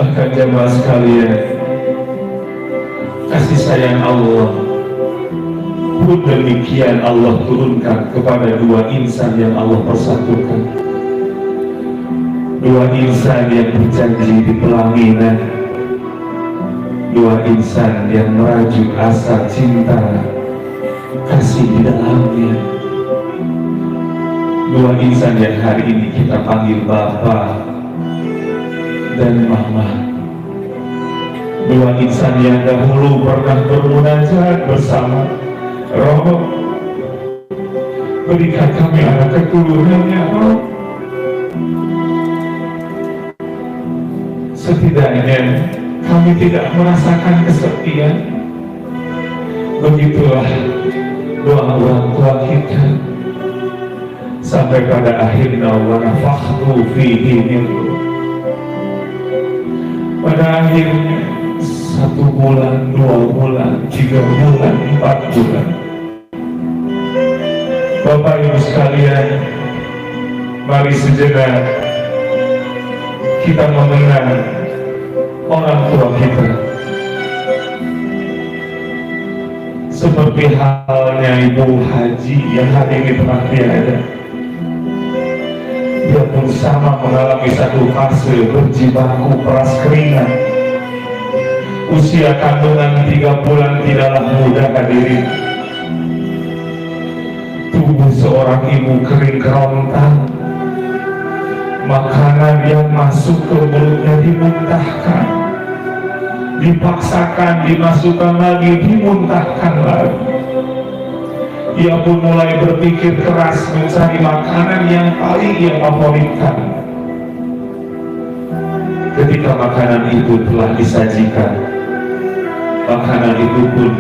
Bahkan jemaah sekalian, kasih sayang Allah pun demikian Allah turunkan kepada dua insan yang Allah persatukan. Dua insan yang berjanji di pelaminan, dua insan yang merajuk asa cinta kasih di dalamnya. Dua insan yang hari ini kita panggil Bapa dan Mama. Dua insan yang dahulu pernah bermunajat bersama. Roh, berikan kami anak keturunan ya Roh. Setidaknya kami tidak merasakan kesepian. Begitulah doa orang tua kita. Sampai pada akhirnya wa nafakhtu fihi min ruh. Pada akhirnya 1 bulan, 2 bulan, 3 bulan, 4 bulan. Bapak Ibu sekalian, mari sejenak kita mengenang orang tua kita. Seperti halnya Ibu Haji yang hari ini telah tiada. Dia pun sama mengalami satu fase berjibaku peras keringat. Usia kandungan 3 bulan tidaklah mudah hadirin. Tubuh seorang ibu kering kerontang. Makanan yang masuk ke mulutnya dimuntahkan, dipaksakan, dimasukkan lagi, dimuntahkan lagi. Ia pun mulai berpikir keras mencari makanan yang paling ia favoritkan. Ketika makanan itu telah disajikan, makanan itu pun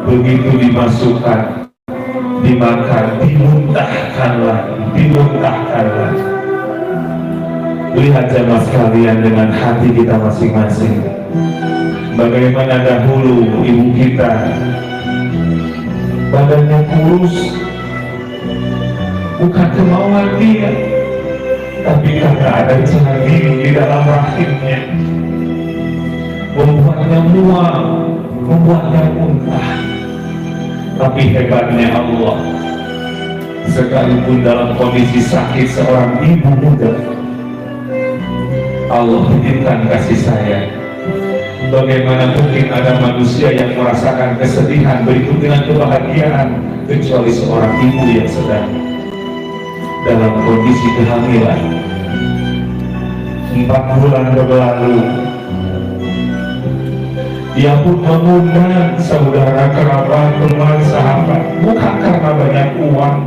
begitu dimasukkan, dimakan, dimuntahkan lagi. Lihat jemaah sekalian dengan hati kita masing-masing, bagaimana dahulu ibu kita badannya kurus, bukan kemauan dia, tapi karena ada janin di dalam rahimnya, membuatnya mual, membuatnya muntah. Tapi hebatnya Allah, sekalipun dalam kondisi sakit seorang ibu muda, Allah titipkan kasih sayang. Bagaimana mungkin ada manusia yang merasakan kesedihan berikut dengan kebahagiaan kecuali seorang ibu yang sedang dalam kondisi kehamilan. 4 bulan berlalu, dia pun mengundang saudara, kerabat, teman, sahabat, bukan karena banyak uang,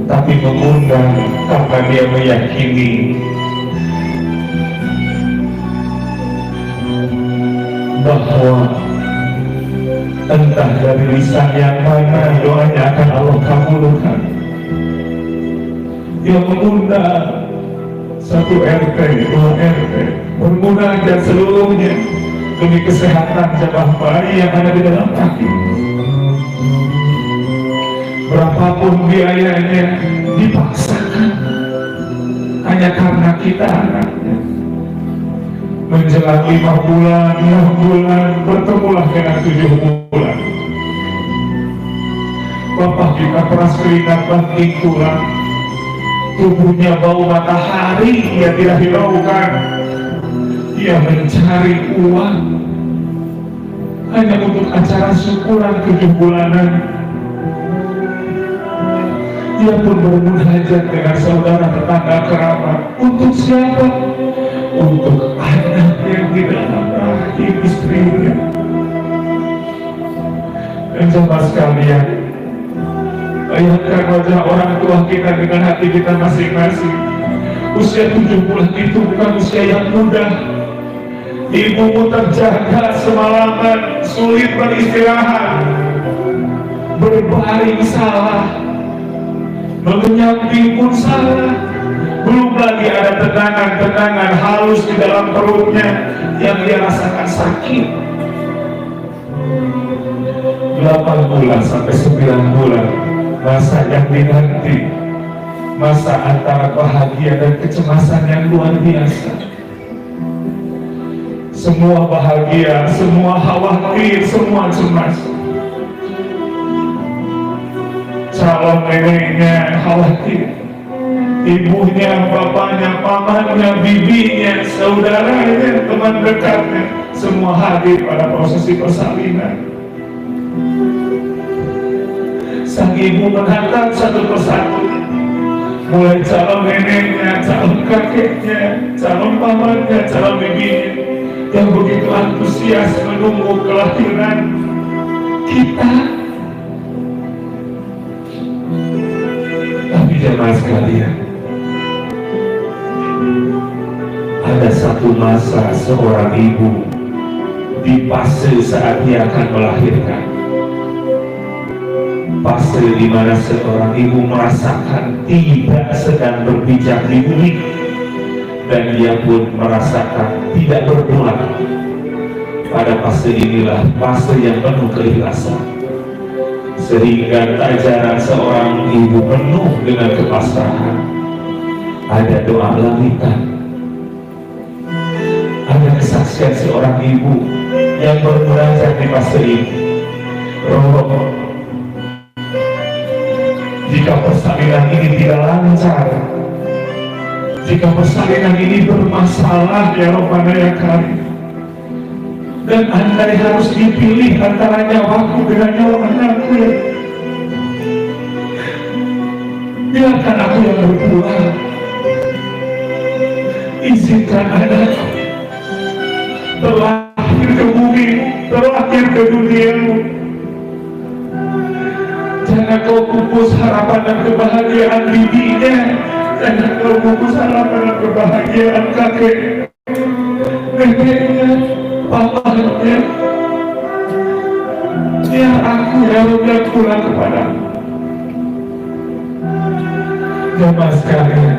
tapi mengundang karena dia meyakini bahwa entah dari lisan yang mana doanya akan Allah kabulkan. Dia mengundang 1 RT, 2 RT, bermunajat seluruhnya demi kesehatan jemaah bayi yang ada di dalam rahim. Berapapun biayanya dipaksakan hanya karena kita anaknya. Menjelang 5 bulan, 6 bulan, bertemulah dengan 7 bulan. Bapak kita peras keringat banting tulang, tubuhnya bau matahari, ia tidak hiraukan. Ia mencari uang hanya untuk acara syukuran 7 bulanan. Ia pun bermunajat dengan saudara, tetangga, kerabat. Untuk siapa? Untuk anak yang di dalam rahim istrinya. Dan jemaah sekalian, bayangkan wajah orang tua kita dengan hati kita masing-masing. Usia 7 bulan itu bukan usia yang mudah. Ibumu terjaga semalaman, sulit beristirahat, berbaring salah, mengenyam pun salah. Belum lagi ada tendangan-tendangan halus di dalam perutnya yang dia rasakan sakit. 8 bulan sampai 9 bulan masa yang dinanti. masa antara bahagia dan kecemasan yang luar biasa. Semua bahagia, semua khawatir, semua cemas. Calon neneknya khawatir, ibunya, bapaknya, pamannya, bibinya, saudaranya, teman dekatnya, semua hadir pada prosesi persalinan. Sang ibu menatap satu persatu, mulai calon neneknya, calon kakeknya, calon pamannya, calon bibinya, yang begitu antusias menunggu kelahiran kita. Tapi jemaah sekalian, ada satu masa seorang ibu di fase saat dia akan melahirkan, fase di mana seorang ibu merasakan tidak sedang berpijak di bumi, dan dia pun merasakan tidak berpulang. Pada fase inilah fase yang penuh keikhlasan, sehingga tak jarang seorang ibu penuh dengan kepasrahan. Ada doa langitan, ada kesaksian seorang ibu yang bermunajat di fase ini. Roh, jika persalinan ini tidak lancar, jika persalinan ini bermasalah, ya Rabbana ya Karim, dan andai harus dipilih antara nyawaku dengan nyawa anakku, ya, biarkan aku yang berpulang. Izinkan anakku terlahir ke bumi, terlahir ke duniamu. Jangan kau pupus harapan dan kebahagiaan bibinya, jangan kau pupus harapan dan kebahagiaan kakek, neneknya, papanya. Ya aku yang pulang kepadamu. Jemaah sekalian,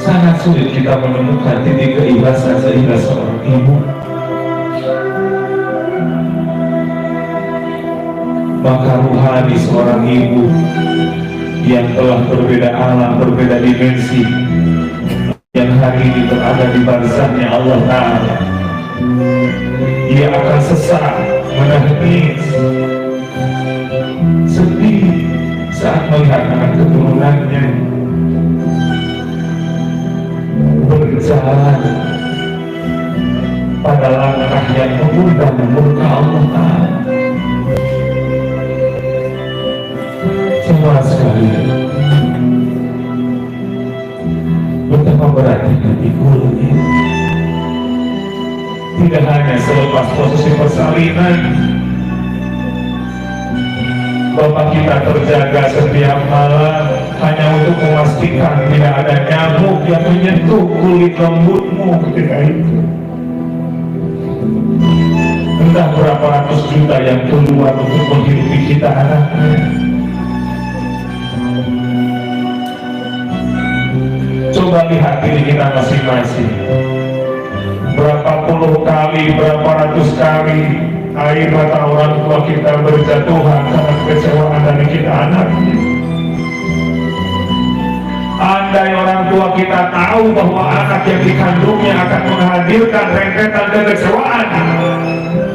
sangat sulit kita menemukan titik keikhlasan seikhlas seorang ibu. Maka ruhani seorang ibu yang telah berbeda alam, berbeda dimensi, yang hari ini berada di barzahnya Allah Ta'ala, ia akan sesak, menangis, sedih saat melihat anak keturunannya berjalan pada langkah yang mengundang murka Allah Ta'ala. Semua sekalian, betapa beratnya pikulnya. Tidak hanya selepas prosesi persalinan, bapak kita terjaga setiap malam hanya untuk memastikan tidak ada nyamuk yang menyentuh kulit lembutmu ketika itu. Entah berapa ratus juta yang keluar untuk menghidupi kita anaknya. Coba lihat diri kita masing-masing. Berapa puluh kali, berapa ratus kali air mata orang tua kita berjatuhan karena kekecewaan dari kita anaknya. Andai orang tua kita tahu bahwa anak yang dikandungnya akan menghadirkan rentetan kekecewaan,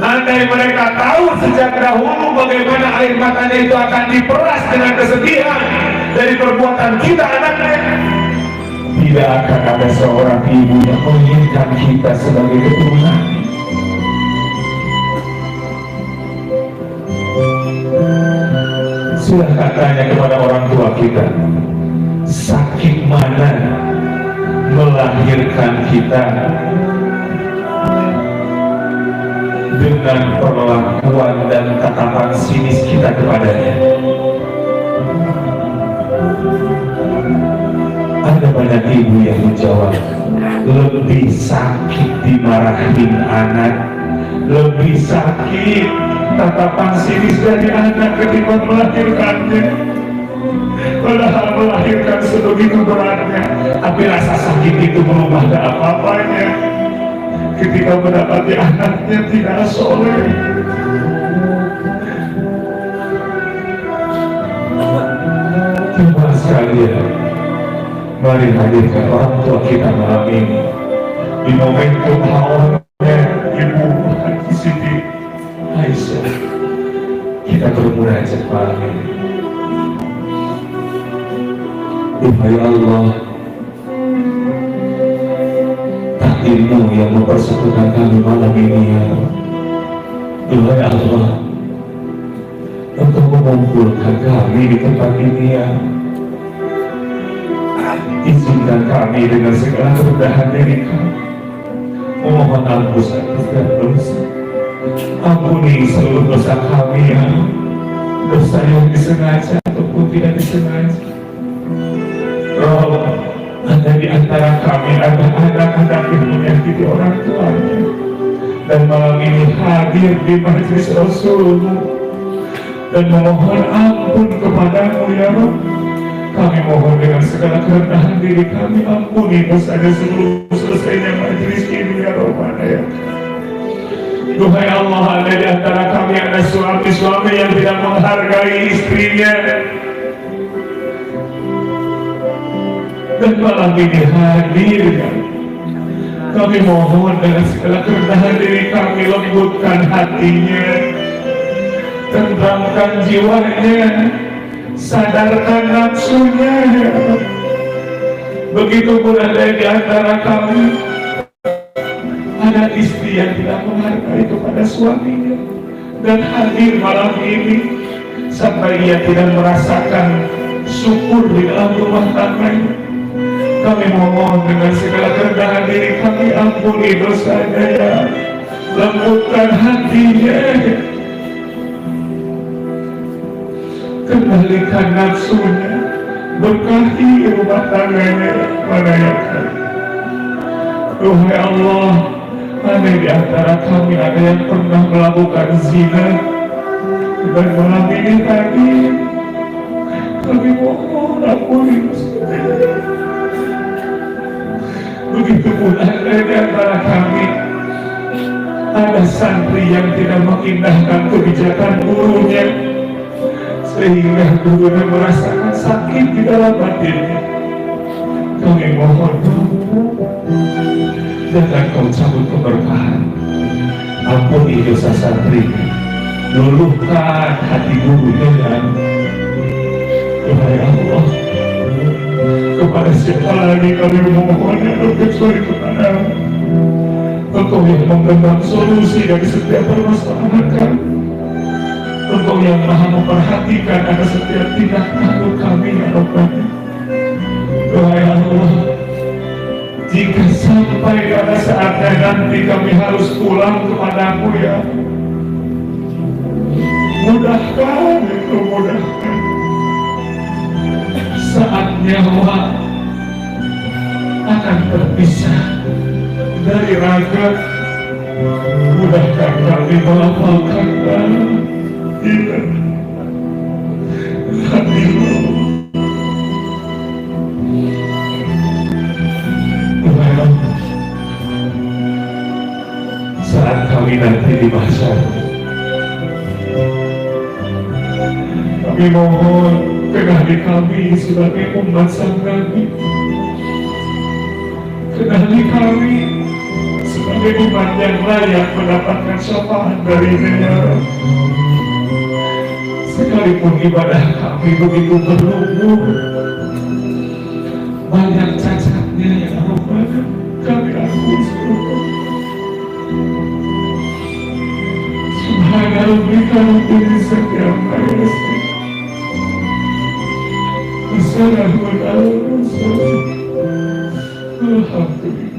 andai mereka tahu sejak dahulu bagaimana air matanya itu akan diperas dengan kesedihan dari perbuatan kita anaknya, tidak akan ada seorang ibu yang menginginkan kita sebagai keturunan. Silahkan tanya kepada orang tua kita, sakit mana melahirkan kita dengan perlakuan dan tatapan sinis kita kepadanya. Ada banyak ibu yang menjawab, lebih sakit dimarahin anak, lebih sakit tatapan sinis dari anak ketimbang melahirkannya. Padahal melahirkan sebegitu beratnya, tapi rasa sakit itu berubah ke apa-apanya ketika mendapati anaknya tidak soleh. sekalian, mari hadirkan orang tua kita malam ini di momentum haulnya Ibu Haji Siti Aisyah. Kita bermunajat malam ini. Duhai Allah, takdirmu yang mempersatukan kami malam ini ya Allah. Duhai Allah, untuk mengumpulkan kami di tempat ini ya, izinkan kami dengan segala kerendahan diri kami memohon ampun atas dosa. Ampuni seluruh dosa kami ya, dosa yang disengaja ataupun tidak disengaja. Roh, ada di antara kami ada anak-anak yang menyakiti orang tuanya dan malam ini hadir di majelis Rasulullah dan memohon ampun kepadamu ya Rabb. Kami mohon dengan segala kerendahan diri kami, ampuni dosanya seluruh selesainya majelis ini ya Rabbana ya. Duhai Allah, ada di antara kami ada suami-suami yang tidak menghargai istrinya dan malam ini hadir ya. Kami mohon dengan segala kerendahan diri kami, lembutkan hatinya, tenangkan jiwanya, sadarkan nafsunya ya. Begitu pun ada di antara kami ada istri yang tidak menghargai kepada suaminya dan hadir malam ini sampai ia tidak merasakan syukur di dalam rumah tangganya. Kami mohon dengan segala kerendahan diri kami, ampuni dosanya ya, lembutkan hatinya, kembalikan nafsunya, berkahi rumah tangganya mana yang kami. Duhai Allah, ada di antara kami ada yang pernah melakukan zina dan malam ini tadi kami mohon ampuni dosanya. Begitu pun ada di antara kami ada santri yang tidak mengindahkan kebijakan gurunya sehingga gurunya merasakan sakit di dalam batinnya. Kami mohon jangan kau cabut keberkahan, ampuni dosa santri, luluhkan hati gurunya dan Duhai Allah, kepada siapa lagi kami memohon yang kecuali kepadamu. Engkau yang menggenggam solusi dari setiap permasalahan kami. Engkau yang maha memperhatikan atas setiap tindak tanduk kami ya Rabbana. Duhai Allah, jika sampai pada saatnya nanti kami harus pulang kepadamu ya, mudahkan itu, mudahkan. Saat nyawa akan terpisah dari raga, mudahkan kami melafalkan iya Alhamdulillah. Saat kami nanti di mahsyar, kami mohon kenali kami sebagai umat sang Nabi, kenali kami sebagai umat yang layak mendapatkan syafaat darinya ya Rabb. Sekalipun ibadah kami begitu berlumur, banyak cacatnya ya Rabbana, kami akui seluruh. Subhana rabbika rabbil izzati amma yasifun. Assalamualaikum warahmatullahi wabarakatuh. Alhamdulillah.